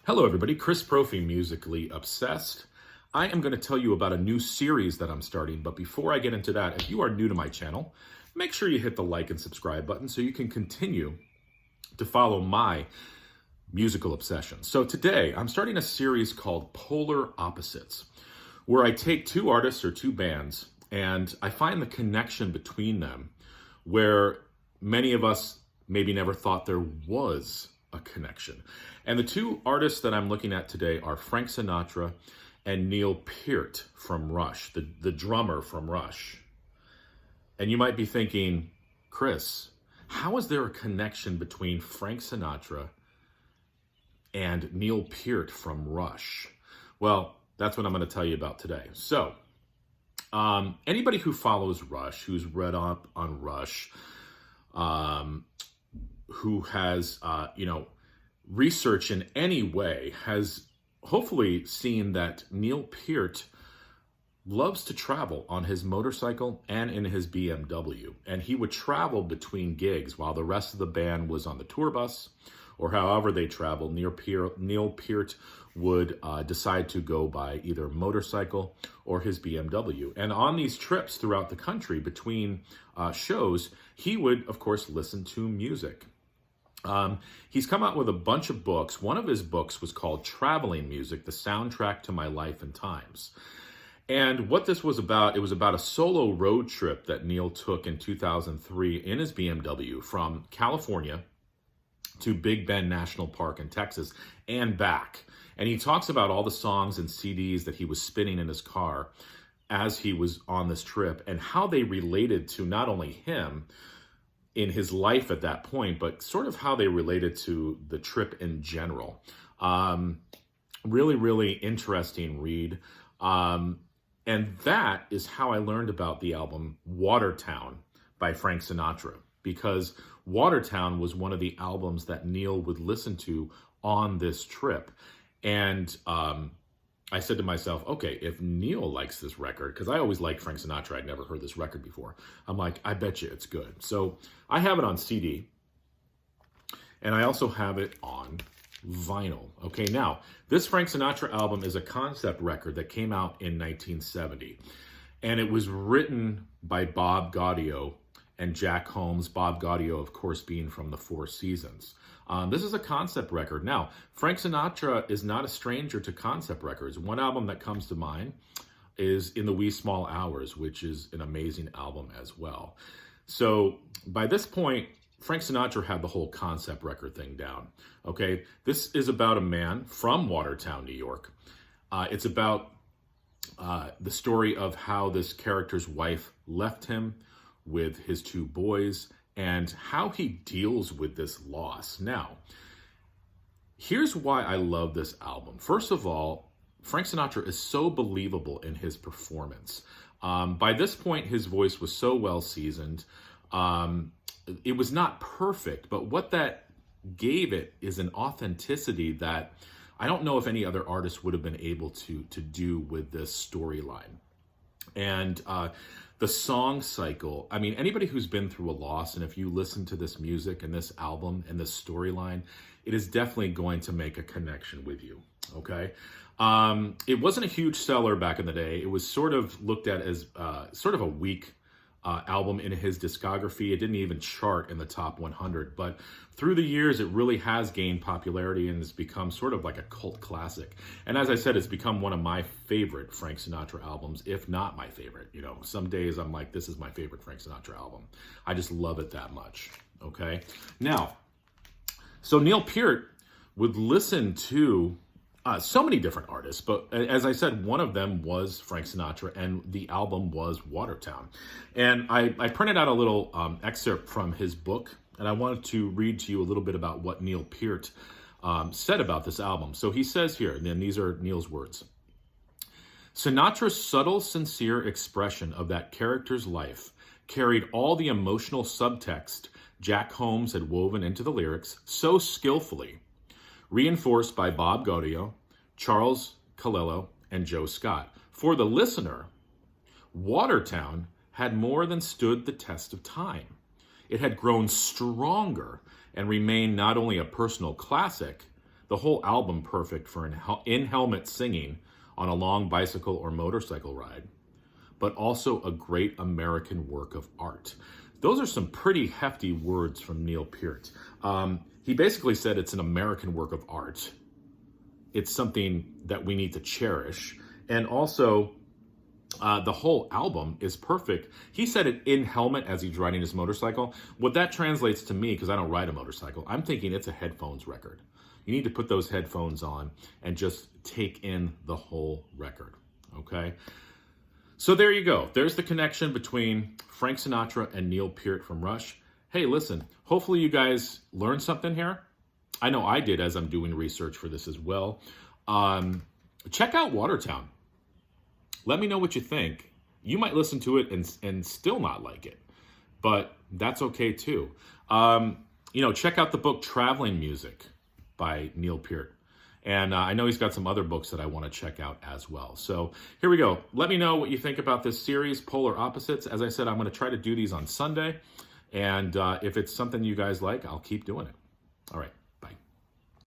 Hello, everybody. Chris Profi, Musically Obsessed. I am going to tell you about a new series that I'm starting, but before I get into that, if you are new to my channel, make sure you hit the like and subscribe button so you can continue to follow my musical obsession. So today, I'm starting a series called Polar Opposites, where I take two artists or two bands and I find the connection between them where many of us maybe never thought there was a connection. And the two artists that I'm looking at today are Frank Sinatra and Neil Peart from Rush, the drummer from Rush. And you might be thinking, Chris, how is there a connection between Frank Sinatra and Neil Peart from Rush? Well, that's what I'm going to tell you about today. So, anybody who follows Rush, who's read up on Rush, who has, research in any way, has hopefully seen that Neil Peart loves to travel on his motorcycle and in his BMW. And he would travel between gigs while the rest of the band was on the tour bus, or however they traveled. Neil Peart would decide to go by either motorcycle or his BMW. And on these trips throughout the country between shows, he would, of course, listen to music. He's come out with a bunch of books. One of his books was called Traveling Music, the Soundtrack to My Life and Times. And what this was about, it was about a solo road trip that Neil took in 2003 in his BMW from California to Big Bend National Park in Texas and back. And he talks about all the songs and CDs that he was spinning in his car as he was on this trip and how they related to not only him in his life at that point, but sort of how they related to the trip in general. Really, really interesting read. And that is how I learned about the album Watertown by Frank Sinatra, because Watertown was one of the albums that Neil would listen to on this trip. And I said to myself, okay, if Neil likes this record, because I always liked Frank Sinatra, I'd never heard this record before. I'm like, I bet you it's good. So I have it on CD, and I also have it on vinyl. Okay, now, this Frank Sinatra album is a concept record that came out in 1970, and it was written by Bob Gaudio and Jack Holmes. Bob Gaudio, of course, being from the Four Seasons. This is a concept record. Now, Frank Sinatra is not a stranger to concept records. One album that comes to mind is In the Wee Small Hours, which is an amazing album as well. So by this point, Frank Sinatra had the whole concept record thing down. Okay, this is about a man from Watertown, New York. It's about the story of how this character's wife left him with his two boys, and how he deals with this loss. Now, here's why I love this album. First of all, Frank Sinatra is so believable in his performance. By this point, his voice was so well seasoned. It was not perfect, but what that gave it is an authenticity that I don't know if any other artist would have been able to do with this storyline. And the song cycle, I mean, anybody who's been through a loss, and if you listen to this music and this album and this storyline, it is definitely going to make a connection with you, okay? It wasn't a huge seller back in the day. It was sort of looked at as sort of a weak album in his discography. It didn't even chart in the top 100, but through the years, it really has gained popularity and has become sort of like a cult classic. And as I said, it's become one of my favorite Frank Sinatra albums, if not my favorite. You know, some days I'm like, this is my favorite Frank Sinatra album. I just love it that much, okay? Now, so Neil Peart would listen to so many different artists, but as I said, one of them was Frank Sinatra, and the album was Watertown. And I printed out a little excerpt from his book, and I wanted to read to you a little bit about what Neil Peart said about this album. So he says here, and then these are Neil's words: Sinatra's subtle, sincere expression of that character's life carried all the emotional subtext Jack Holmes had woven into the lyrics so skillfully, reinforced by Bob Gaudio, Charles Calello, and Joe Scott. For the listener, Watertown had more than stood the test of time. It had grown stronger and remained not only a personal classic, The whole album perfect for in-helmet singing on a long bicycle or motorcycle ride, but also a great American work of art. Those are some pretty hefty words from Neil Peart. He basically said it's an American work of art. It's something that we need to cherish. And also, the whole album is perfect. He said it in helmet as he's riding his motorcycle. What that translates to me, because I don't ride a motorcycle, I'm thinking it's a headphones record. You need to put those headphones on and just take in the whole record, okay? So there you go. There's the connection between Frank Sinatra and Neil Peart from Rush. Hey, listen, hopefully you guys learned something here. I know I did as I'm doing research for this as well. Check out Watertown. Let me know what you think. You might listen to it and still not like it, but that's okay too. Check out the book Traveling Music by Neil Peart. And I know he's got some other books that I want to check out as well. So here we go. Let me know what you think about this series, Polar Opposites. As I said, I'm going to try to do these on Sunday. And if it's something you guys like, I'll keep doing it. All right.